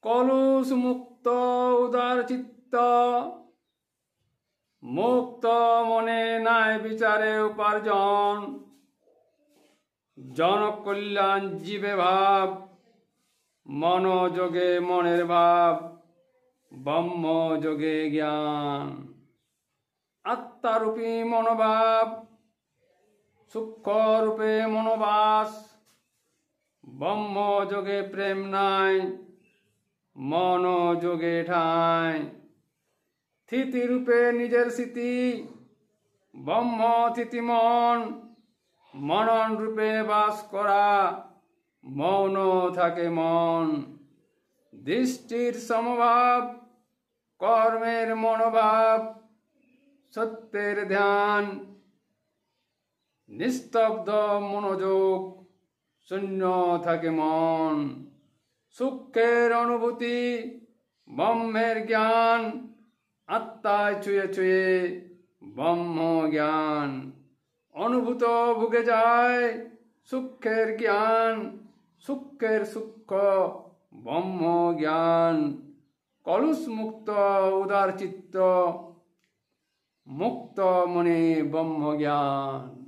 কলুষ মুক্ত উদার চিত্ত, মুক্ত মনে নাই বিচারে উপার্জন, জনকল্যাণ জীবে ভাব, মনোযোগে মনের ভাব, ব্রহ্ম যোগে জ্ঞান। আত্মারূপী মনোভাব, সূক্ষ্মরূপে মনোবাস, ব্রহ্ম যোগে প্রেম নাই, মনোযোগে ঠাঁই। স্থিতিরূপে নিজের স্মৃতি, ব্রহ্ম স্থিতি মন, মনন রূপে বাস করা, মৌন থাকে মন। দৃষ্টির সমভাব, কর্মের মনোভাব, সত্যের ধ্যান, নিস্তব্ধ মনোযোগ, শূন্য থাকে মন। সূক্ষ্মের অনুভূতি, ব্রহ্মের জ্ঞান, আত্মায় ছুঁয়ে ছুঁয়ে ব্রহ্ম জ্ঞান। অনুভূত ভুগে যায় সূক্ষ্মের জ্ঞান, সূক্ষ্মের সূক্ষ্ম ব্রহ্ম জ্ঞান। কলুষ মুক্ত উদার চিত্ত, মুক্ত মনে ব্রহ্ম জ্ঞান।